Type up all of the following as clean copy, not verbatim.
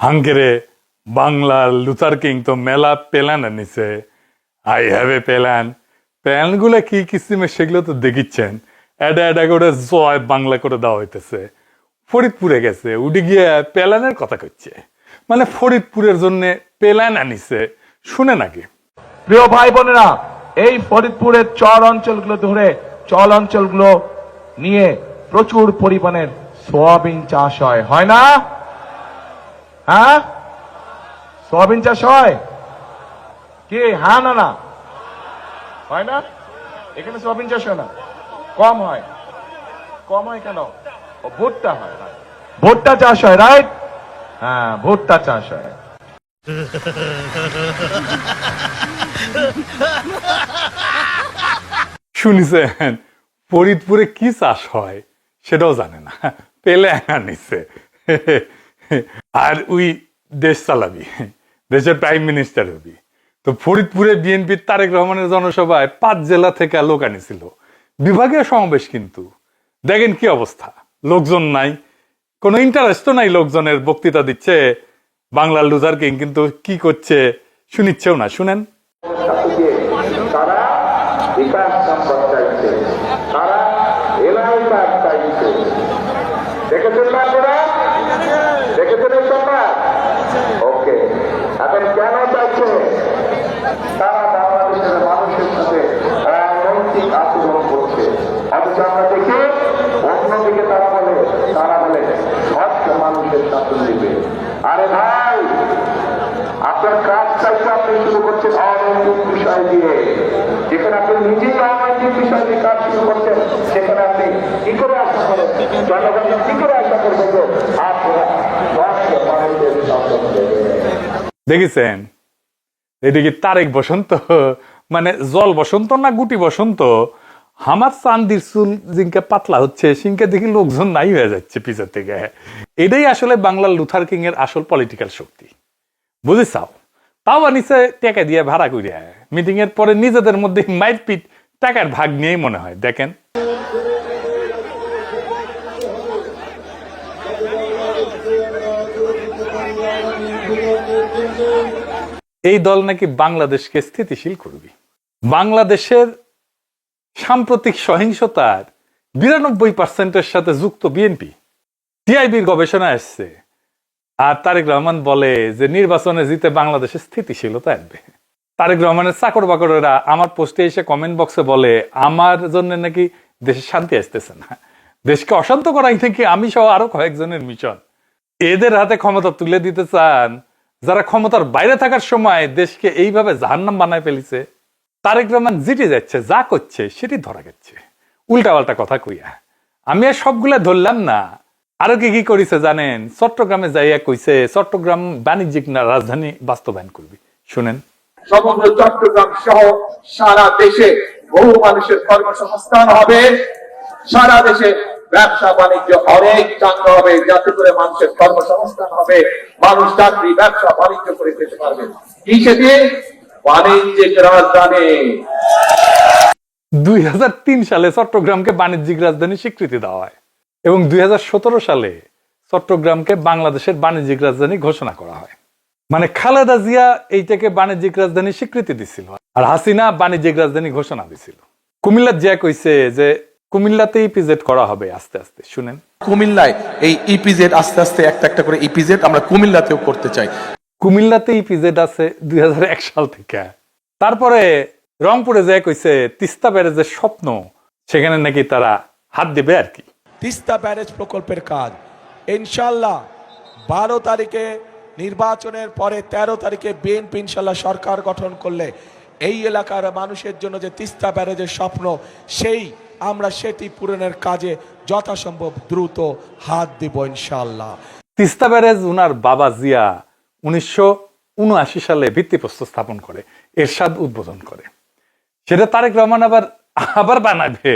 হাঙ্গেরে বাংলার Luther king তো মেলা প্ল্যান আনিছে। I have a plan. প্ল্যানগুলো কি কিসিমে সেগুলো তো দেখিচ্ছেন। এটা এটা করে জয় বাংলা করে দেওয়া হইতেছে। ফরিদপুরে গেছে, উঠে গিয়ে প্ল্যানের কথা করছে, মানে ফরিদপুরের জন্য প্ল্যান আনিছে। শুনে নাকি প্রিয় ভাই বোনেরা, এই ফরিদপুরের চর অঞ্চলগুলো ধরে চল অঞ্চলগুলো নিয়ে প্রচুর পরিমাণের সোয়াবিন চাষ হয় না? হ্যাঁ, সোয়াবিন চাষ হয় কি? হ্যাঁ না না হয় না? এখানে সোয়াবিন চাষ হয় না, কম হয়। কম হয় কেন? ভুট্টা হয়, ভুট্টা চাষ হয়, রাইট? হ্যাঁ, ভুট্টা চাষ হয়। শুনিছেন ফরিদপুরে কি চাষ হয় সেটাও জানে না, প্ল্যান আনিছে। আর ওই দেশ চালাবি, দেশের প্রাইম মিনিস্টার হবি। তো ফরিদপুরে বিএনপির তারেক রহমানের জনসভায় 5 জেলা থেকে লোক আনিছিল, বিভাগীয় সমাবেশ। কিন্তু দেখেন কি অবস্থা, লোকজন নাই, কোনো ইন্টারেস্ট নাই লোকজনের। বক্তৃতা দিচ্ছে বাংলার লুজার কিং, কিন্তু কি করছে শুনিচ্ছেও না। শুনেন। তারা বিকাশ সম্পদ চাইছে, তারা এলাকার চাইছে। দেখেছেন না আপনারা? দেখেছেন এই সংবাদ? ওকে, এখন কেন চাইছে? তারা বাংলাদেশের মানুষের সাথে নৈতিক আচরণ করছে। অথচ আমরা দেখি অন্যদিকে তারা বলে সৎ মানুষের শাসন দিবে। আরে ভাই, আপনার কাজ চাইতে আপনি শুরু করছেন অনৈতিক বিষয় দিয়ে। যেখানে আপনি নিজেই অনৈতিক বিষয় দিয়ে কাজ শুরু করছেন, সেখানে আপনি কি করে আশা করেন, জনগণ কি করে আশা করবেন যে আপনারা মানুষের শাসন দেবে? দেখেছেন এদিকে তারেক বসন্ত, মানে জল বসন্ত না গুটি বসন্ত। আমার চান্দির চুল জিনকে পাতলা হচ্ছে, সিনকে দেখি লোকজন নাই হয়ে যাচ্ছে পিছের থেকে। এটাই আসলে বাংলার লুথার কিং এর আসল পলিটিক্যাল শক্তি, বুঝেছাও? তাও আনিছে টাকা দিয়ে ভাড়া করিয়া। মিটিং এর পরে নিজেদের মধ্যে মাইরপিট, টাকার ভাগ নিয়েই মনে হয়। দেখেন এই দল নাকি বাংলাদেশকে স্থিতিশীল করবে। বাংলাদেশের সাম্প্রতিক সহিংসতার 92% সাথে যুক্ত বিএনপি। টিআইবির গবেষণা আসছে। আর তারেক রহমান বলে যে নির্বাচনে জিতে বাংলাদেশে স্থিতিশীলতা আনবে। তারেক রহমানের চাকর বাকরেরা আমার পোস্টে এসে কমেন্ট বক্সে বলে আমার জন্য নাকি দেশে শান্তি আসতেছে না, দেশকে অশান্ত করাই নাকি আমি সহ আরো কয়েকজনের মিশন। এদের হাতে ক্ষমতা তুলে দিতে চান যারা ক্ষমতার বাইরে থাকার সময় দেশকে এইভাবে জাহান্নাম বানায় ফেলিছে। তারেক রহমান জিতে যাচ্ছে, যা করছে সেটি ধরা গেছে উল্টাপাল্টা কথা কইয়া। আমি আর সবগুলা ধরলাম না, আরো কি কি করেছে জানেন? চট্টগ্রামে যাইয়া কইছে চট্টগ্রাম বাণিজ্যিক রাজধানী বাস্তবায়ন করবি। শুনেন। সমগ্র চট্টগ্রাম সহ সারা দেশে বহু মানুষের কর্মসংস্থান হবে, সারা দেশে ব্যবসা বাণিজ্য অনেক চাঙ্গা হবে, যাতে করে মানুষের কর্মসংস্থান হবে, মানুষ চাকরি ব্যবসা বাণিজ্য করে খেতে পারবে। কি সেটি? বাণিজ্যিক রাজধানী। 2003 সালে চট্টগ্রামকে বাণিজ্যিক রাজধানী স্বীকৃতি দেওয়া হয় এবং 2017 সালে চট্টগ্রামকে বাংলাদেশের বাণিজ্যিক রাজধানী ঘোষণা করা হয়। মানে খালেদা জিয়া এইটাকে বাণিজ্যিক রাজধানী স্বীকৃতি দিছিল, আর হাসিনা বাণিজ্যিক রাজধানী ঘোষণা দিছিল। কুমিল্লার জিয়া কইছে যে কুমিল্লাতে ইপিজেড করা হবে আস্তে আস্তে। শুনেন। কুমিল্লায় এই ইপিজেড আস্তে আস্তে একটা একটা করে ইপিজেড আমরা কুমিল্লাতেও করতে চাই। কুমিল্লাতে ইপিজেড আছে 2001 সাল থেকে। তারপরে রংপুরে যে কইছে তিস্তা ব্যারেজের স্বপ্ন, সেখানে নাকি তারা হাত দেবে আর কি। তিস্তা ব্যারেজ প্রকল্পের কাজ ইনশাল্লাহ 12 তারিখে নির্বাচনের পরে 13 তারিখে বিএনপি ইনশাল্লাহ সরকার গঠন করলে এই এলাকার মানুষের জন্য যে তিস্তা ব্যারেজের স্বপ্ন, আমরা সেটি পূরণের কাজে যথাসম্ভব দ্রুত হাত দিব ইনশাল্লাহ। তিস্তা ব্যারেজ উনার বাবা জিয়া 1979 সালে ভিত্তিপ্রস্তর স্থাপন করে, এরশাদ উদ্বোধন করে। সেটা তারেক রহমান আবার বানাবে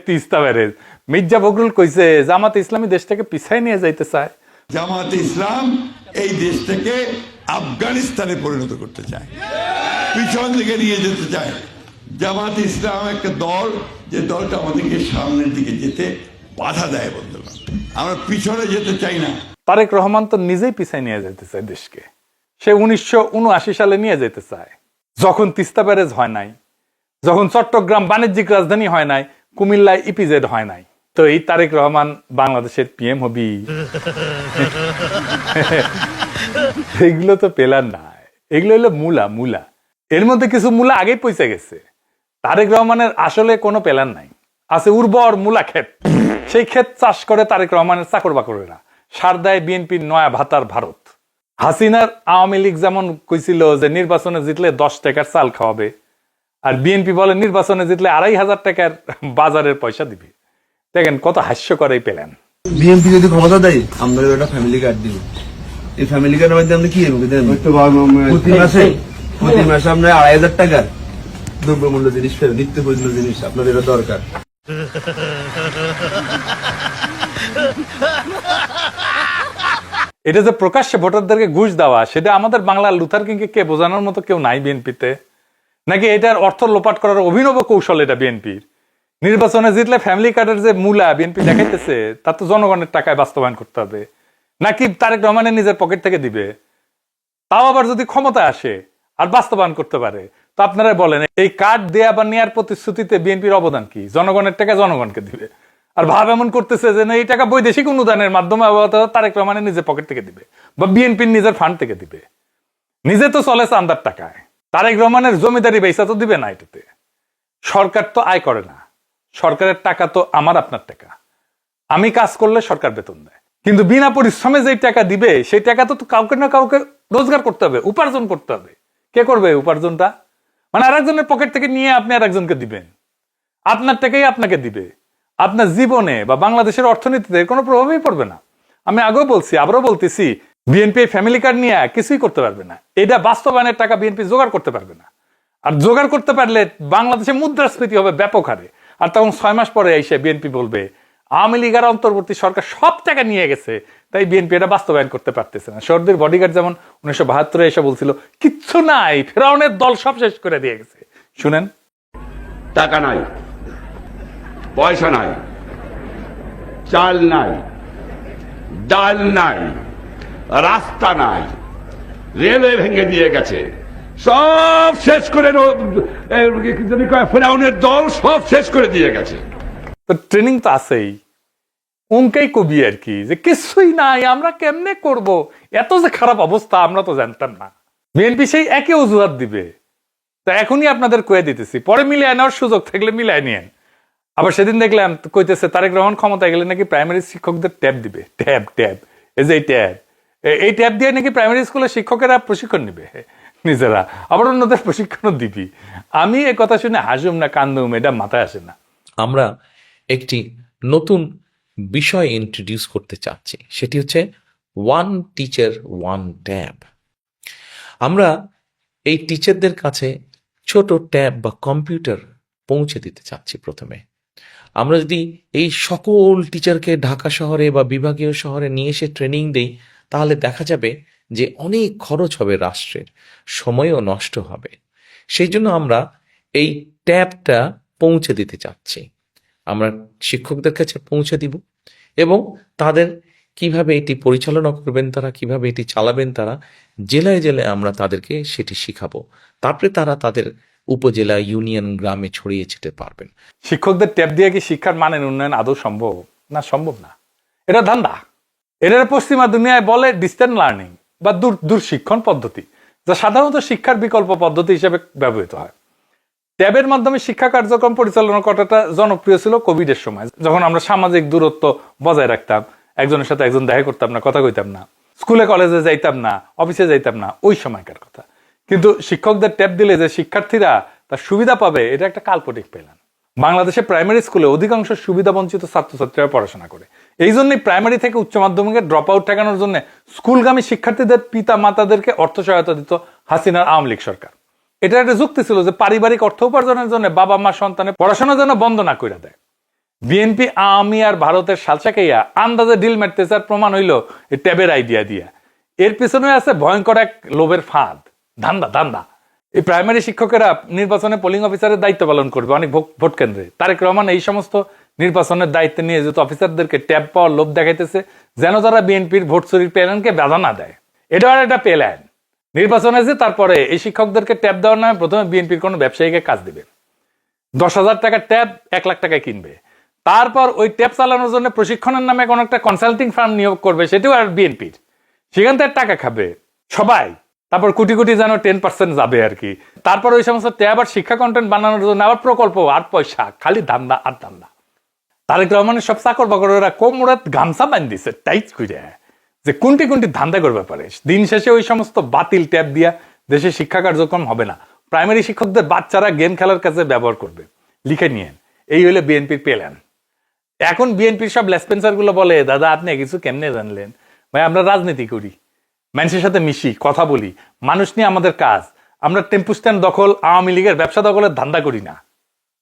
তিস্তা ব্যারেজ। মির্জা ফখরুল কইছে জামাতে ইসলামী দেশটাকে পিছায় নিয়ে যাইতে চায়। জামাতে ইসলাম এই দেশটাকে আফগানিস্তানে পরিণত করতে চায়, পিছন দিকে নিয়ে যেতে চায়। জামাতে ইসলাম একটা দল, যে দলটা আমাদেরকে সামনের দিকে যেতে বাধা দেয়। বন্ধুগণ, আমরা পিছনে যেতে চাই না। তারেক রহমান তো নিজেই পিছায় নিয়ে যেতে চায় দেশকে। সে 1979 সালে নিয়ে যেতে চায়, যখন তিস্তা ব্যারেজ হয় নাই, যখন চট্টগ্রাম বাণিজ্যিক রাজধানী হয় নাই, কুমিল্লায় ইপিজেড হয় নাই। তো এই তারেক রহমান বাংলাদেশের পিএম হবি? এগুলো তো পেলার নাই, এগুলো হলো মূলা। এর মধ্যে কিছু মূলা আগেই পৌঁছে গেছে। তারেক রহমানের আসলে কোনো প্ল্যান নাই, আছে উর্বর মূলা ক্ষেত। সেই ক্ষেত চাষ করে তারেক রহমানের চাকর বাকরেরা, সার দেয় বিএনপির নয়া ভাতার ভারত। হাসিনার আওয়ামী লীগ যেমন কইছিল যে নির্বাচনে জিতলে 10 টাকার চাল খাওয়াবে, আর বিএনপি বলে নির্বাচনে জিতলে 2500 টাকার বাজারের পয়সা দিবে। দেখেন কত হাস্যকর এই প্ল্যান। বিএনপি যদি ক্ষমতা দেয় আমরা একটা ফ্যামিলি কার্ড দিব। এই ফ্যামিলি কার্ডের মধ্যে আমরা কি প্রতি মাসে আমরা 2500 টাকার দ্রব্যমূল্য জিনিস ফেরত, নিত্য প্রয়োজনীয় জিনিস আপনাদের এটা দরকার। এটা যে প্রকাশ্যে ভোটারদেরকে ঘুষ দেওয়া, সেটা আমাদের বাংলার লুথার কিংকে কে বোঝানোর মতো কেউ নাই বিএনপিতে? নাকি এটার অর্থ লোপাট করার অভিনব কৌশল এটা বিএনপির? নির্বাচনে জিতলে ফ্যামিলি কার্ডের যে মূলা বিএনপি দেখাইতেছে, তা তো জনগণের টাকায় বাস্তবায়ন করতে হবে, নাকি তারেক রহমানের নিজের পকেট থেকে দিবে? তাও আবার যদি ক্ষমতা আসে আর বাস্তবায়ন করতে পারে, তো আপনারা বলেন এই কার্ড দেয়া বা নেয়ার প্রতিশ্রুতিতে বিএনপির অবদান কি? জনগণের টাকা জনগণকে দিবে, আর ভাব এমন করতেছে যে না এই টাকা বৈদেশিক অনুদানের মাধ্যমে তারেক রহমানের নিজের পকেট থেকে দিবে বা বিএনপির নিজের ফান্ড থেকে দিবে। নিজে তো চলে চান্দার টাকায়, তারেক রহমানের জমিদারি বেচা তো দিবে না। এটাতে সরকার তো আয় করে না, সরকারের টাকা তো আমার আপনার টাকা। আমি কাজ করলে সরকার বেতন দেয়, কিন্তু বিনা পরিশ্রমে যে টাকা দিবে সেই টাকা তো কাউকে না কাউকে রোজগার করতে হবে, উপার্জন করতে হবে। কে করবে উপার্জনটা? মানে আরেকজনের পকেট থেকে নিয়ে আপনি আরেকজনকে দিবেন, আপনার টাকাই আপনাকে দিবে। আপনার জীবনে বা বাংলাদেশের অর্থনীতিতে কোনো প্রভাবই পড়বে না। আমি আগেও বলছি, আবারও বলতেছি, বিএনপি ফ্যামিলি কার্ড নিয়ে কিছুই করতে পারবে না। এটা বাস্তবায়নের টাকা বিএনপি জোগাড় করতে পারবে না। আর জোগাড় করতে পারলে বাংলাদেশে মুদ্রাস্ফীতি হবে ব্যাপক হারে। আর তখন 6 মাস পরে এসে বিএনপি বলবে আওয়ামী লীগের অন্তর্বর্তী সরকার সব টাকা নিয়ে গেছে, তাই বিএনপি এটা বাস্তবায়ন করতে পারতেছে না। সর্দির বডিগার্ড যেমন 1972 এসে বলছিল কিচ্ছু নাই, ফেরাউনের দল সব শেষ করে দিয়ে গেছে। শুনেন, টাকা নাই, পয়সা নাই, চাল নাই, ডাল নাই, রাস্তা নাই, রেলওয়ে ভেঙে দিয়ে গেছে, সব শেষ করে ফেরাউনের দল সব শেষ করে দিয়ে গেছে। তো ট্রেনিং তো আছেই, অঙ্কেই কবি আর কি, যে কিছুই নাই, আমরা কেমনে করব, এত যে খারাপ অবস্থা আমরা তো জানতাম না। বিএনপি সেই একই অজুহাত দিবে। তা এখনই আপনাদের কয়ে দিতেছি, পরে মিলিয়ে নেওয়ার সুযোগ থাকলে মিলাই নিয়েন। আবার সেদিন দেখলাম কইতেছে তারেক রহমান ক্ষমতায় গেলে নাকি প্রাইমারি শিক্ষকদের ট্যাব দিবে। ট্যাব এই যে এই ট্যাব দিয়ে নাকি প্রাইমারি স্কুলের শিক্ষকেরা প্রশিক্ষণ নিবে নিজেরা, আবার অন্যদের প্রশিক্ষণও দিবি। আমি এ কথা শুনে হাসুম না কান্দুম, এটা মাথায় আসে না। আমরা একটি নতুন বিষয় ইন্ট্রোডিউস করতে চাচ্ছি, সেটি হচ্ছে ওয়ান টিচার ওয়ান ট্যাব। আমরা এই টিচারদের কাছে ছোট ট্যাব বা কম্পিউটার পৌঁছে দিতে চাচ্ছি। প্রথমে আমরা যদি এই সকল টিচারকে ঢাকা শহরে বা বিভাগীয় শহরে নিয়ে এসে ট্রেনিং দেই, তাহলে দেখা যাবে যে অনেক খরচ হবে রাষ্ট্রের, সময়ও নষ্ট হবে। সেই জন্য আমরা এই ট্যাবটা পৌঁছে দিতে চাচ্ছি। আমরা শিক্ষকদের কাছে পৌঁছে দিব এবং তাদের কিভাবে এটি পরিচালনা করবেন, তারা কিভাবে এটি চালাবেন, তারা জেলায় জেলায় আমরা তাদেরকে সেটি শিখাবো। তারপরে তারা তাদের উপজেলা, ইউনিয়ন, গ্রামে ছড়িয়ে ছিটে পারবেন। শিক্ষকদের ট্যাব দিয়ে কি শিক্ষার মানের উন্নয়ন আদৌ সম্ভব? না, সম্ভব না। এটা ধান্দা। এটা পশ্চিমা দুনিয়ায় বলে ডিস্টেন্স লার্নিং বা দূর শিক্ষণ পদ্ধতি, যা সাধারণত শিক্ষার বিকল্প পদ্ধতি হিসেবে ব্যবহৃত হয়। ট্যাবের মাধ্যমে শিক্ষা কার্যক্রম পরিচালনা করাটা জনপ্রিয় ছিল কোভিডের সময়, যখন আমরা সামাজিক দূরত্ব বজায় রাখতাম, একজনের সাথে একজন দেখা করতাম না, কথা কইতাম না, স্কুলে কলেজে যাইতাম না, অফিসে যাইতাম না, ওই সময়কার কথা। কিন্তু শিক্ষকদের ট্যাব দিলে যে শিক্ষার্থীরা তার সুবিধা পাবে, এটা একটা কাল্পনিক প্ল্যান। বাংলাদেশে প্রাইমারি স্কুলে অধিকাংশ সুবিধা বঞ্চিত ছাত্রছাত্রীরা পড়াশোনা করে। এই জন্যই প্রাইমারি থেকে উচ্চ মাধ্যমিকের ড্রপ আউট ঠেকানোর জন্য স্কুলগামী শিক্ষার্থীদের পিতা মাতাদেরকে অর্থ সহায়তা দিত হাসিনার আওয়ামী লীগ সরকার। এটা একটা যুক্তি ছিল যে পারিবারিক অর্থ উপার্জনের জন্য বাবা মা সন্তানের পড়াশোনা যেন বন্ধ না করে দেয়। বিএনপি, আওয়ামী আর ভারতের সালসাকাইয়া আন্দাজে ডিল মারতেছে, আর প্রমাণ হইল এই ট্যাবের আইডিয়া দিয়া। এর পিছনে আছে ভয়ঙ্কর এক লোভের ফাঁদ, ধান্দা। এই প্রাইমারি শিক্ষকেরা নির্বাচনে পোলিং অফিসারের দায়িত্ব পালন করবে অনেক ভোট কেন্দ্রে। তারেক রহমান এই সমস্ত নির্বাচনের দায়িত্ব নিয়ে যেহেতু অফিসারদেরকে ট্যাব পাওয়ার লোভ দেখাইতেছে, যেন তারা বিএনপির ভোট চুরির প্ল্যানকে বাধা না দেয়। এটা আর একটা প্ল্যান। নির্বাচন আছে, তারপরে এই শিক্ষকদেরকে ট্যাব দেওয়ার নামে প্রথমে বিএনপির কোনো ব্যবসায়ীকে কাজ দিবে, 10,000 টাকার ট্যাব 1 লাখ টাকায় কিনবে, তারপর ওই ট্যাব চালানোর জন্য প্রশিক্ষণের নামে কোনো একটা কনসাল্টিং ফার্ম নিয়োগ করবে, সেটাও আর বিএনপির, সেখান থেকে টাকা খাবে সবাই। তারপর কোটি কোটি যেন 10% যাবে আর কি। তারপর ওই সমস্ত ট্যাব আর শিক্ষা কন্টেন্ট বানানোর জন্য আবার প্রকল্প আর পয়সা, খালি ধান্দা আর ধান্দা। তারেক রহমানের সব চাকর বাকরেরা কোমরাত গামছা বান দিছে টাইট করে, যে কোনটি কোনটি ধান্দা করবে পারে। দিন শেষে ওই সমস্ত বাতিল ট্যাব দিয়া দেশে শিক্ষা কার্যক্রম হবে না। প্রাইমারি শিক্ষকদের বাচ্চারা গেম খেলার কাছে ব্যবহার করবে, লিখে নিয়েন। এই হলো বিএনপির প্ল্যান। এখন বিএনপির সব লেসপেন্সার গুলো বলে, দাদা আপনি কিছু কেমনে জানলেন? ভাই আমরা রাজনীতি করি, মানুষের সাথে মিশি, কথা বলি, মানুষ নিয়ে আমাদের কাজ। আমরা টেম্পু স্ট্যান্ড দখল, আওয়ামী লীগের ব্যবসা দখলের ধান্দা করি না।